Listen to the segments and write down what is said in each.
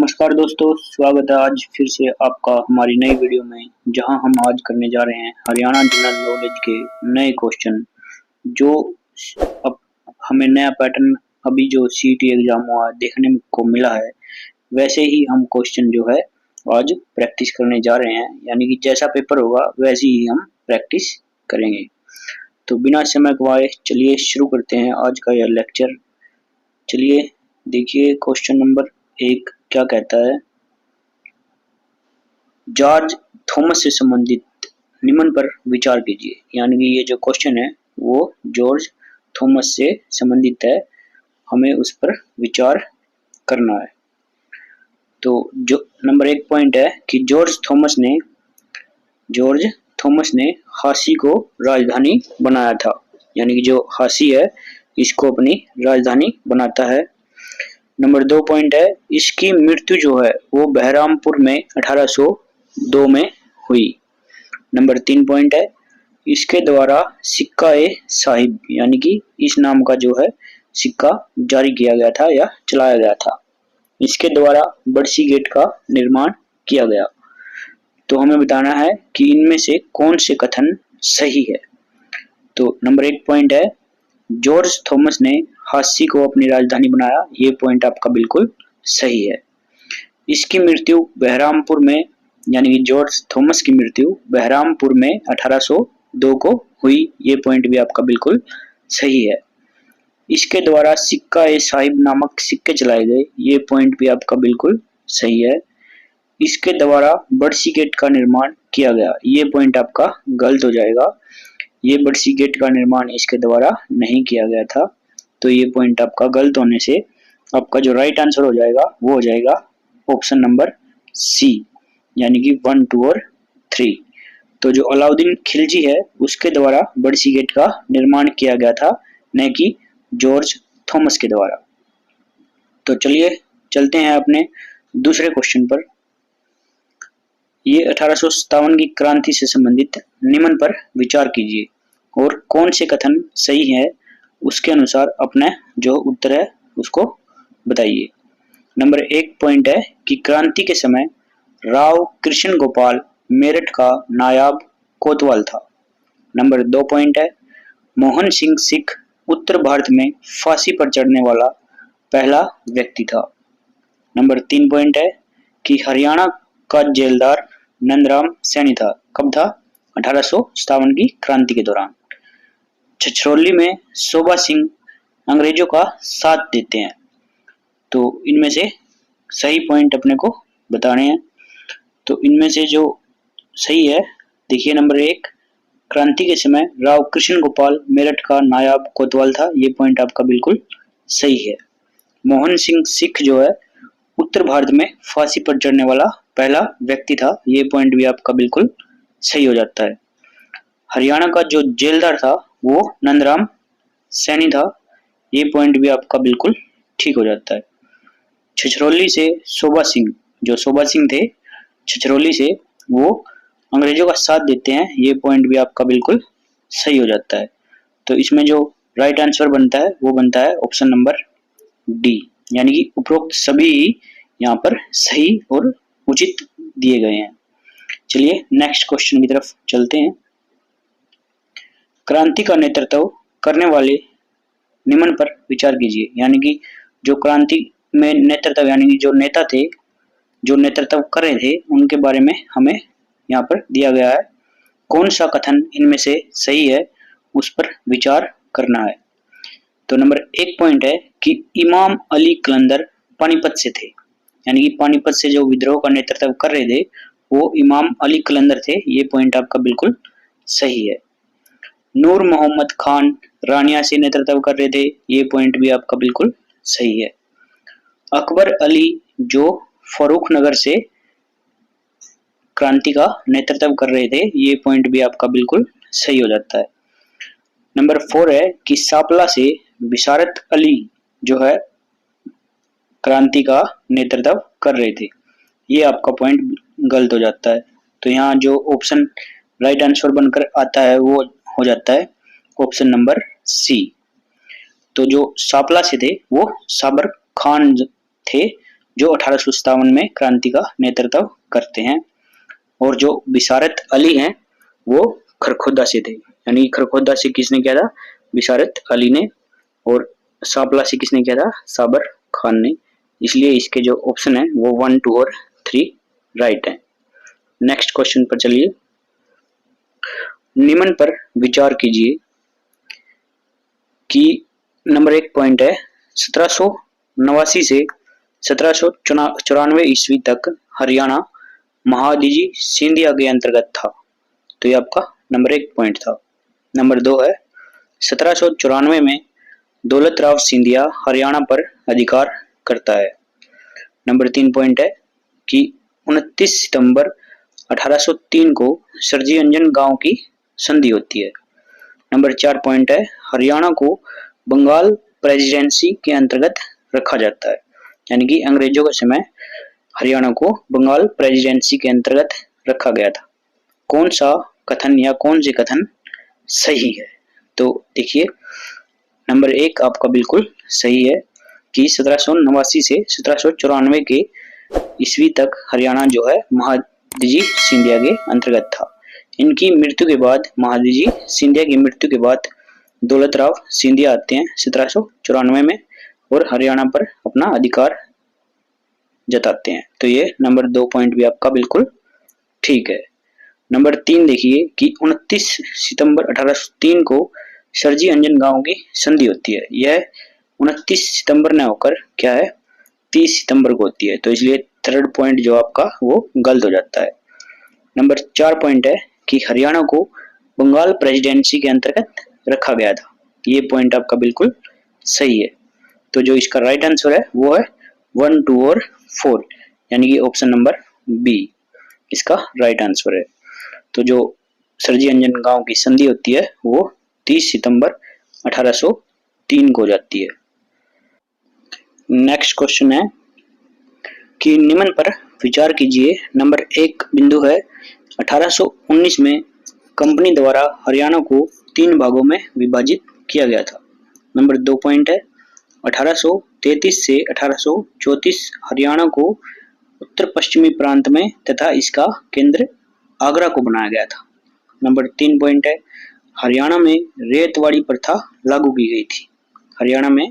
नमस्कार दोस्तों, स्वागत है आज फिर से आपका हमारी नई वीडियो में, जहां हम आज करने जा रहे हैं हरियाणा जनरल नॉलेज के नए क्वेश्चन। जो अब हमें नया पैटर्न अभी जो सीईटी एग्जाम हुआ देखने को मिला है, वैसे ही हम क्वेश्चन जो है आज प्रैक्टिस करने जा रहे हैं। यानी कि जैसा पेपर होगा वैसी ही हम प्रैक्टिस करेंगे। तो बिना समय गवाए चलिए शुरू करते हैं आज का यह लेक्चर। चलिए देखिए क्वेश्चन नंबर 1 क्या कहता है। जॉर्ज थॉमस से संबंधित निम्न पर विचार कीजिए। यानी कि ये जो क्वेश्चन है वो जॉर्ज थॉमस से संबंधित है, हमें उस पर विचार करना है। तो जो नंबर 1 पॉइंट है कि जॉर्ज थॉमस ने हासी को राजधानी बनाया था। यानी कि जो हासी है इसको अपनी राजधानी बनाता है। नंबर 2 पॉइंट है, इसकी मृत्यु जो है वो बहरामपुर में 1802 में हुई। नंबर 3 पॉइंट है, इसके द्वारा सिक्का ए साहिब यानी कि इस नाम का जो है सिक्का जारी किया गया था या चलाया गया था। इसके द्वारा बड़सी गेट का निर्माण किया गया। तो हमें बताना है कि इनमें से कौन से कथन सही है। तो नंबर 1 पॉइंट है, जॉर्ज थॉमस ने हासी को अपनी राजधानी बनाया, ये पॉइंट आपका बिल्कुल सही है। इसकी मृत्यु बहरामपुर में यानी कि जॉर्ज थॉमस की मृत्यु बहरामपुर में 1802 को हुई, ये पॉइंट भी आपका बिल्कुल सही है। इसके द्वारा सिक्का ए साहिब नामक सिक्के चलाए गए, ये पॉइंट भी आपका बिल्कुल सही है। इसके द्वारा बड़सी गेट का निर्माण किया गया, ये पॉइंट आपका गलत हो जाएगा। ये बड़सी गेट का निर्माण इसके द्वारा नहीं किया गया था, तो ये पॉइंट आपका गलत होने से आपका जो राइट आंसर हो जाएगा वो हो जाएगा ऑप्शन नंबर सी, यानी कि 1, 2 और 3। तो जो अलाउद्दीन खिलजी है उसके द्वारा बड़सी गेट का निर्माण किया गया था, न कि जॉर्ज थॉमस के द्वारा। तो चलिए चलते हैं अपने दूसरे क्वेश्चन पर। ये 1857 की क्रांति से संबंधित निम्न पर विचार कीजिए और कौन से कथन सही है उसके अनुसार अपना जो उत्तर है उसको बताइए। नंबर 1 पॉइंट है कि क्रांति के समय राव कृष्ण गोपाल मेरठ का नायाब कोतवाल था। नंबर 2 पॉइंट है, मोहन सिंह सिख उत्तर भारत में फांसी पर चढ़ने वाला पहला व्यक्ति था। नंबर 3 पॉइंट है कि हरियाणा का जेलदार नंदराम सैनी था। कब था? 1857 की क्रांति के दौरान। छछरौली में शोभा सिंह अंग्रेजों का साथ देते हैं। तो इनमें से सही पॉइंट अपने को बताने हैं। तो इनमें से जो सही है, देखिए नंबर 1, क्रांति के समय राव कृष्ण गोपाल मेरठ का नायाब कोतवाल था, ये पॉइंट आपका बिल्कुल सही है। मोहन सिंह सिख जो है उत्तर भारत में फांसी पर चढ़ने वाला पहला व्यक्ति था, ये पॉइंट भी आपका बिल्कुल सही हो जाता है। हरियाणा का जो जेलदार था वो नंदराम सैनी था, ये पॉइंट भी आपका बिल्कुल ठीक हो जाता है। छछरौली से शोभा सिंह, जो शोभा सिंह थे छछरौली से, वो अंग्रेजों का साथ देते हैं, ये पॉइंट भी आपका बिल्कुल सही हो जाता है। तो इसमें जो राइट आंसर बनता है वो बनता है ऑप्शन नंबर डी, यानी कि उपरोक्त सभी यहाँ पर सही और उचित दिए गए हैं। चलिए नेक्स्ट क्वेश्चन की तरफ चलते हैं। क्रांति का नेतृत्व करने वाले निम्न पर विचार कीजिए। यानी कि जो क्रांति में नेतृत्व यानी कि जो नेता थे, जो नेतृत्व कर रहे थे, उनके बारे में हमें यहाँ पर दिया गया है। कौन सा कथन इनमें से सही है उस पर विचार करना है। तो नंबर 1 पॉइंट है कि इमाम अली कलंदर पानीपत से थे। यानी कि पानीपत से जो विद्रोह का नेतृत्व कर रहे थे वो इमाम अली कलंदर थे, ये पॉइंट आपका बिल्कुल सही है। नूर मोहम्मद खान रानिया से नेतृत्व कर रहे थे, ये पॉइंट भी आपका बिल्कुल सही है। अकबर अली जो फरूख नगर से क्रांति का नेतृत्व कर रहे थे, ये पॉइंट भी आपका बिल्कुल सही हो जाता है। नंबर 4 है कि सापला से बिशारत अली जो है क्रांति का नेतृत्व कर रहे थे, ये आपका पॉइंट गलत हो जाता है। तो यहाँ जो ऑप्शन राइट आंसर बनकर आता है वो हो जाता है ऑप्शन नंबर सी। तो जो सापला से थे वो साबर खान थे, जो 1857 में क्रांति का नेतृत्व करते हैं। और जो बिशारत अली हैं वो खरखोदा से थे, यानी खरखोदा से किसने किया था? बिशारत अली ने। और सांपला से किसने किया था? साबर खान ने। इसलिए इसके जो ऑप्शन है वो 1, 2 और 3 राइट है। नेक्स्ट क्वेश्चन पर चलिए। निम्न पर विचार कीजिए कि नंबर 1 पॉइंट है 1789 से 1794 ईस्वी तक हरियाणा महादजी सिंधिया के अंतर्गत था। तो ये आपका नंबर 1 पॉइंट था। नंबर 2 है 1794 में दौलत राव सिंधिया हरियाणा पर अधिकार करता है। नंबर 3 पॉइंट है कि 29 सितंबर 1803 को सरजी अंजन गांव की संधि होती है। नंबर 4 पॉइंट है हरियाणा को बंगाल प्रेसिडेंसी के अंतर्गत रखा जाता है, यानी कि अंग्रेजों के समय हरियाणा को बंगाल प्रेसिडेंसी के अंतर्गत रखा गया था। कौन सा कथन या कौन से कथन सही है? तो देखिए, नंबर 1 आपका बिल्कुल सही है कि 1789 से 1794 के ईस्वी तक हरियाणा जो है महादजी सिंधिया के अंतर्गत था। इनकी मृत्यु के बाद, महादजी सिंधिया की मृत्यु के बाद दौलत राव सिंधिया आते हैं 1794 में और हरियाणा पर अपना अधिकार जताते हैं। तो ये नंबर 2 पॉइंट भी आपका बिल्कुल ठीक है। नंबर 3 देखिए कि 29 सितंबर 1803 को सरजी अंजन गांव की संधि होती है। यह 29 सितंबर न होकर क्या है, 30 सितंबर को होती है। तो इसलिए थर्ड पॉइंट जो आपका वो गलत हो जाता है। नंबर 4 पॉइंट है कि हरियाणा को बंगाल प्रेसिडेंसी के अंतर्गत रखा गया था। ये पॉइंट आपका बिल्कुल सही है। तो जो इसका राइट आंसर है वो है 1, 2 और 4, यानी कि ऑप्शन नंबर बी इसका राइट आंसर है। तो जो सरजी अंजन गांव की संधि होती है वो 30 सितंबर 1803 को हो जाती है। नेक्स्ट क्वेश्चन है कि निम्न पर विचार कीजिए। नंबर 1 बिंदु है 1819 में कंपनी द्वारा हरियाणा को 3 भागों में विभाजित किया गया था। नंबर 2 पॉइंट है 1833 से 1834 हरियाणा को उत्तर पश्चिमी प्रांत में तथा इसका केंद्र आगरा को बनाया गया था। नंबर 3 पॉइंट है हरियाणा में रेतवाड़ी प्रथा लागू की गई थी। हरियाणा में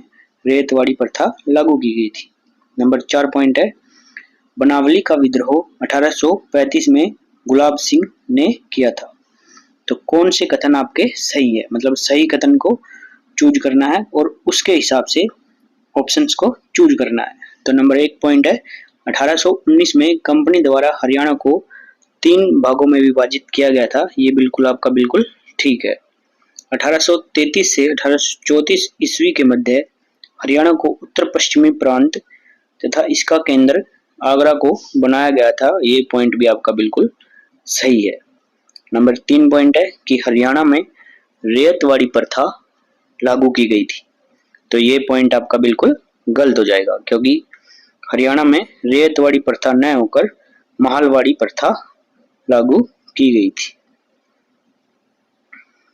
रेतवाड़ी प्रथा लागू की गई थी। नंबर 4 पॉइंट है बनावली का विद्रोह 1835 में गुलाब सिंह ने किया था। तो कौन से कथन आपके सही है, मतलब सही कथन को चूज करना है और उसके हिसाब से ऑप्शंस को चूज करना है। तो नंबर 1 पॉइंट है 1819 में कंपनी द्वारा हरियाणा को 3 भागों में विभाजित किया गया था। ये बिल्कुल आपका बिल्कुल ठीक है। 1833 से 1834 ईस्वी के मध्य हरियाणा को उत्तर पश्चिमी प्रांत तथा इसका केंद्र आगरा को बनाया गया था। ये पॉइंट भी आपका बिल्कुल सही है। नंबर 3 पॉइंट है कि हरियाणा में रेतवाड़ी प्रथा लागू की गई थी। तो ये पॉइंट आपका बिल्कुल गलत हो जाएगा, क्योंकि हरियाणा में रेतवाड़ी प्रथा न होकर मालवाड़ी प्रथा लागू की गई थी।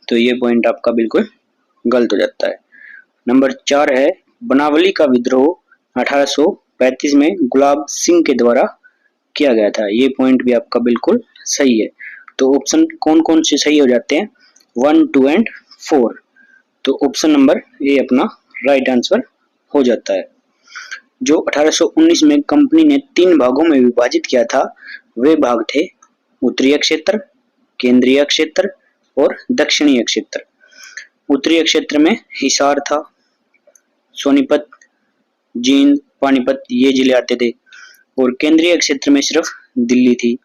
तो ये पॉइंट आपका बिल्कुल गलत हो जाता है। नंबर 4 है बनावली का विद्रोह 1835 में गुलाब सिंह के द्वारा किया गया था। ये पॉइंट भी आपका बिल्कुल सही है। तो ऑप्शन कौन कौन से सही हो जाते हैं? 1, 2 एंड 4। तो ऑप्शन नंबर ए अपना राइट आंसर हो जाता है। जो 1819 में कंपनी ने 3 भागों में विभाजित किया था वे भाग थे उत्तरीय क्षेत्र, केंद्रीय क्षेत्र और दक्षिणीय क्षेत्र। उत्तरीय क्षेत्र में हिसार था, सोनीपत, जींद, पानीपत ये जिले आते थे। और केंद्रीय क्षेत्र में सिर्फ दिल्ली थी।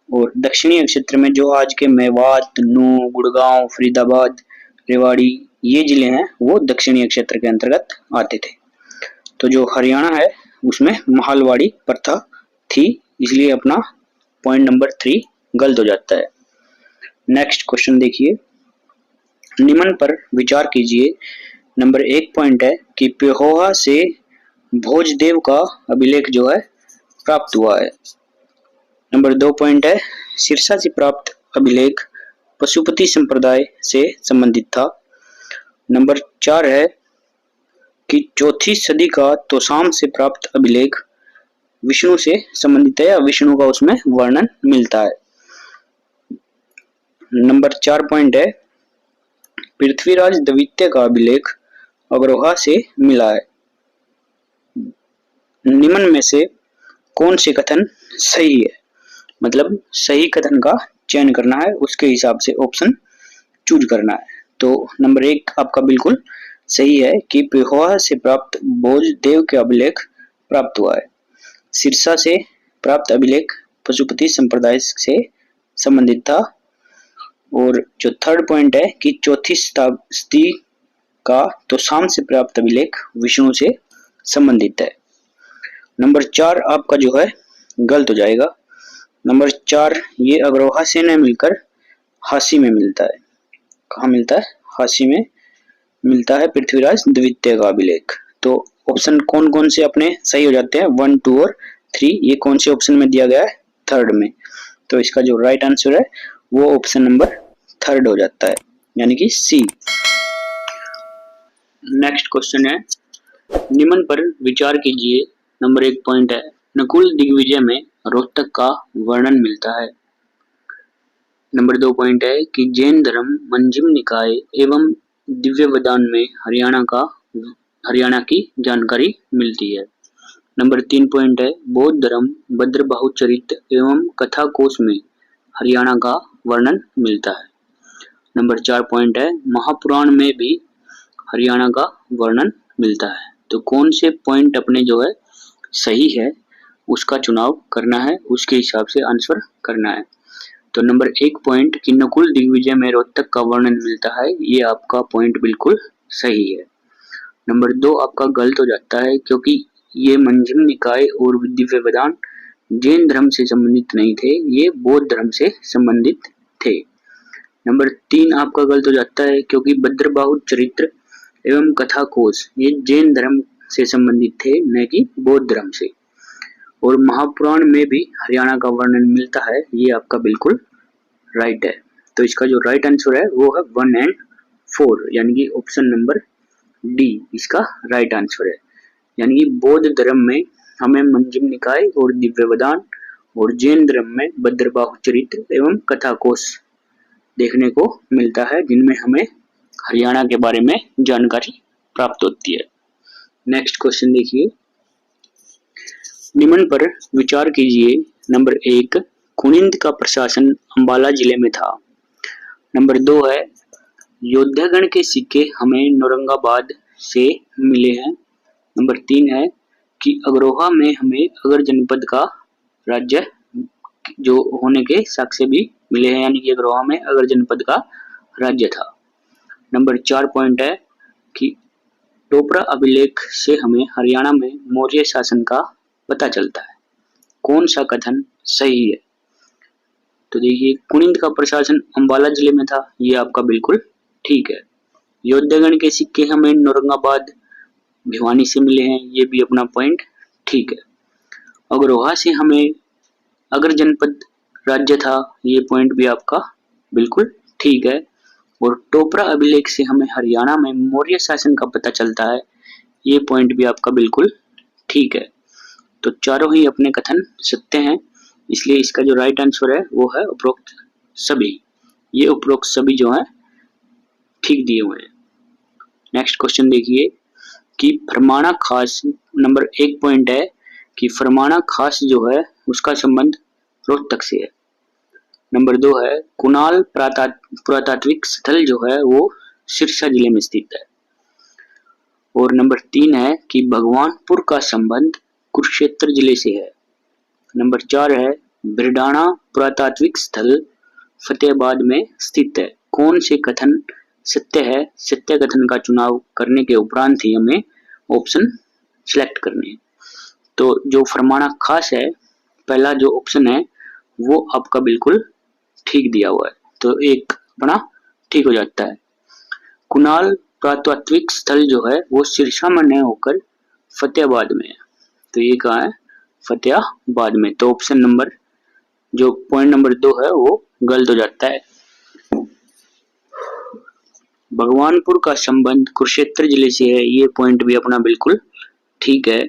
और दक्षिणीय क्षेत्र में जो आज के मेवात, नूह, गुड़गांव, फरीदाबाद, रेवाड़ी ये जिले हैं वो दक्षिणीय क्षेत्र के अंतर्गत आते थे। तो जो हरियाणा है उसमें मालवाड़ी प्रथा थी, इसलिए अपना पॉइंट नंबर 3 गलत हो जाता है। नेक्स्ट क्वेश्चन देखिए। निम्न पर विचार कीजिए। नंबर 1 पॉइंट है कि पेहोवा से भोजदेव का अभिलेख जो है प्राप्त हुआ है। नंबर 2 पॉइंट है सिरसा से प्राप्त अभिलेख पशुपति संप्रदाय से संबंधित था। नंबर 4 है कि चौथी सदी का तोसाम से प्राप्त अभिलेख विष्णु से संबंधित है या विष्णु का उसमें वर्णन मिलता है। नंबर 4 पॉइंट है पृथ्वीराज द्वितीय का अभिलेख अग्रोहा से मिला है। निम्न में से कौन से कथन सही है, मतलब सही कथन का चयन करना है, उसके हिसाब से ऑप्शन चूज करना है। तो नंबर 1 आपका बिल्कुल सही है कि पेहोवा से प्राप्त भोजदेव के अभिलेख प्राप्त हुआ है। सिरसा से प्राप्त अभिलेख पशुपति संप्रदाय से संबंधित था। और जो थर्ड पॉइंट है कि चौथी शताब्दी का तोसाम से प्राप्त अभिलेख विष्णु से संबंधित है। नंबर 4 आपका जो है गलत हो जाएगा। नंबर 4 ये अग्रोहा से न मिलकर हासी में मिलता है। कहाँ मिलता है? हासी में मिलता है पृथ्वीराज द्वितीय का अभिलेख। तो ऑप्शन कौन कौन से अपने सही हो जाते हैं? 1, 2 और 3 ये कौन से ऑप्शन में दिया गया है? थर्ड में। तो इसका जो राइट आंसर है वो ऑप्शन नंबर थर्ड हो जाता है, यानी कि सी। नेक्स्ट क्वेश्चन है निम्न पर विचार कीजिए। नंबर 1 पॉइंट है नकुल दिग्विजय में रोहतक का वर्णन मिलता है। नंबर 2 पॉइंट है कि जैन धर्म मंजिम निकाय एवं दिव्यवदान में हरियाणा की जानकारी मिलती है। नंबर 3 पॉइंट है बौद्ध धर्म भद्रबाहु चरित एवं कथा कोश में हरियाणा का वर्णन मिलता है। नंबर 4 पॉइंट है महापुराण में भी हरियाणा का वर्णन मिलता है। तो कौन से पॉइंट अपने जो है सही है उसका चुनाव करना है, उसके हिसाब से आंसर करना है। तो नंबर 1 पॉइंट कि नकुल दिग्विजय में रोहतक का वर्णन मिलता है, ये आपका पॉइंट बिल्कुल सही है। नंबर 2 आपका गलत हो जाता है क्योंकि ये मंजिम निकाय और दिव्यवदान जैन धर्म से संबंधित नहीं थे, ये बौद्ध धर्म से संबंधित थे। नंबर 3 आपका गलत हो जाता है क्योंकि भद्रबाहु चरित्र एवं कथा कोश ये जैन धर्म से संबंधित थे, न कि बौद्ध धर्म से। और महापुराण में भी हरियाणा का वर्णन मिलता है, ये आपका बिल्कुल राइट है। तो इसका जो राइट आंसर है वो है 1 और 4, यानी कि ऑप्शन नंबर डी इसका राइट आंसर है। यानी कि बौद्ध धर्म में हमें मंजिम निकाय और दिव्यवदान और जैन धर्म में भद्रबाहु चरित्र एवं कथा कोश देखने को मिलता है, जिनमें हमें हरियाणा के बारे में जानकारी प्राप्त होती है। नेक्स्ट क्वेश्चन देखिए, निम्न पर विचार कीजिए। नंबर 1 कुनिंद का प्रशासन अंबाला जिले में था। नंबर 2 है योद्धागण के सिक्के हमें औरंगाबाद से मिले हैं। नंबर 3 है कि अग्रोहा में हमें अगर जनपद का राज्य जो होने के साक्ष्य भी मिले हैं, यानी कि अग्रोहा में अगर जनपद का राज्य था। नंबर 4 पॉइंट है कि टोपरा अभिलेख से हमें हरियाणा में मौर्य शासन का पता चलता है। कौन सा कथन सही है? तो देखिए कुनिंद का प्रशासन अंबाला जिले में था, ये आपका बिल्कुल ठीक है। योद्धागण के सिक्के हमें औरंगाबाद भिवानी से मिले हैं, ये भी अपना पॉइंट ठीक है। अग्रोहा से हमें अगर जनपद राज्य था, ये पॉइंट भी आपका बिल्कुल ठीक है। और टोपरा अभिलेख से हमें हरियाणा में मौर्य शासन का पता चलता है, ये पॉइंट भी आपका बिल्कुल ठीक है। तो चारों ही अपने कथन सत्य हैं, इसलिए इसका जो राइट आंसर है वो है उपरोक्त सभी। ये उपरोक्त सभी जो है ठीक दिए हुए हैं। नेक्स्ट क्वेश्चन देखिए कि फरमाना खास। नंबर 1 पॉइंट है कि फरमाना खास जो है उसका संबंध रोहतक से है। नंबर 2 है कुणाल पुरातात्विक स्थल जो है वो सिरसा जिले में स्थित है। और नंबर 3 है कि भगवानपुर का संबंध कुरुक्षेत्र जिले से है। नंबर 4 है बिरडाना पुरातात्विक स्थल फतेहाबाद में स्थित है। कौन से कथन सत्य है? सत्य कथन का चुनाव करने के उपरांत ही हमें ऑप्शन सिलेक्ट करने हैं। तो जो फरमाना खास है, पहला जो ऑप्शन है वो आपका बिल्कुल ठीक दिया हुआ है, तो एक अपना ठीक हो जाता है। कुणाल पुरातात्विक स्थल जो है वो सिरसा में नहीं होकर फतेहाबाद में है, तो ये कहाँ है? फतेहाबाद में। तो ऑप्शन नंबर जो पॉइंट नंबर 2 है वो गलत हो जाता है। भगवानपुर का संबंध कुरुक्षेत्र जिले से है, ये पॉइंट भी अपना बिल्कुल ठीक है।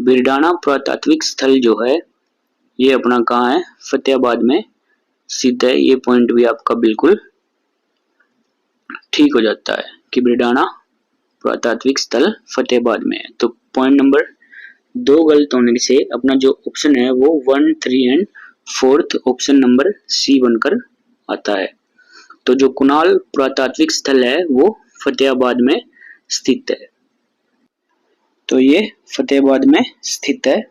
बिरडाना पुरातात्विक स्थल जो है ये अपना कहाँ है, फतेहाबाद में स्थित है, ये पॉइंट भी आपका बिल्कुल ठीक हो जाता है कि बिरडाना पुरातात्विक स्थल फतेहाबाद में है। तो पॉइंट नंबर 2 गलत होने से अपना जो ऑप्शन है वो 1, 3 and 4th option number C बनकर आता है। तो जो कुणाल पुरातात्विक स्थल है वो फतेहाबाद में स्थित है। तो ये फतेहाबाद में स्थित है।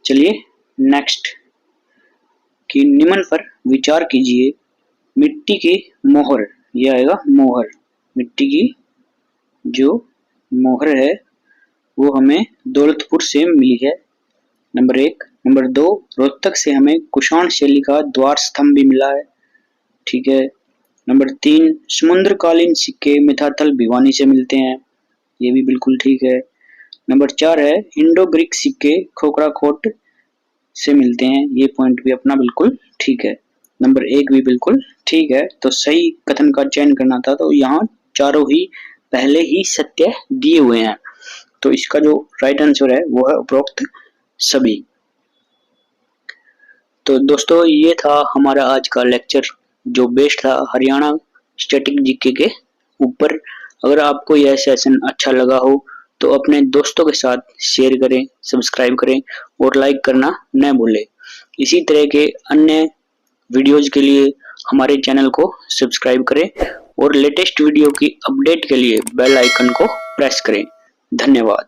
चलिए नेक्स्ट कि निम्न पर विचार कीजिए। मिट्टी की मोहर, ये आएगा मोहर, मिट्टी की जो मोहर है वो हमें दौलतपुर से मिली है, नंबर 1। नंबर 2, रोहतक से हमें कुषाण शैली का द्वार स्तंभ भी मिला है, ठीक है। नंबर 3, समुद्रकालीन सिक्के मिथाथल भिवानी से मिलते हैं, ये भी बिल्कुल ठीक है। नंबर 4 है इंडो ग्रीक सिक्के खोखरा कोट से मिलते हैं, ये पॉइंट भी अपना बिल्कुल ठीक है। नंबर 1 भी बिल्कुल ठीक है। तो सही कथन का चयन करना था, तो यहाँ चारों ही पहले ही सत्य दिए हुए हैं, तो इसका जो राइट आंसर है वो है उपरोक्त सभी। तो दोस्तों ये था हमारा आज का लेक्चर जो बेस्ड था हरियाणा स्टैटिक जीके के ऊपर। अगर आपको यह सेशन अच्छा लगा हो तो अपने दोस्तों के साथ शेयर करें, सब्सक्राइब करें और लाइक करना न भूलें। इसी तरह के अन्य वीडियोज के लिए हमारे चैनल को सब्सक्राइब करें और लेटेस्ट वीडियो की अपडेट के लिए बेल आइकन को प्रेस करें। धन्यवाद।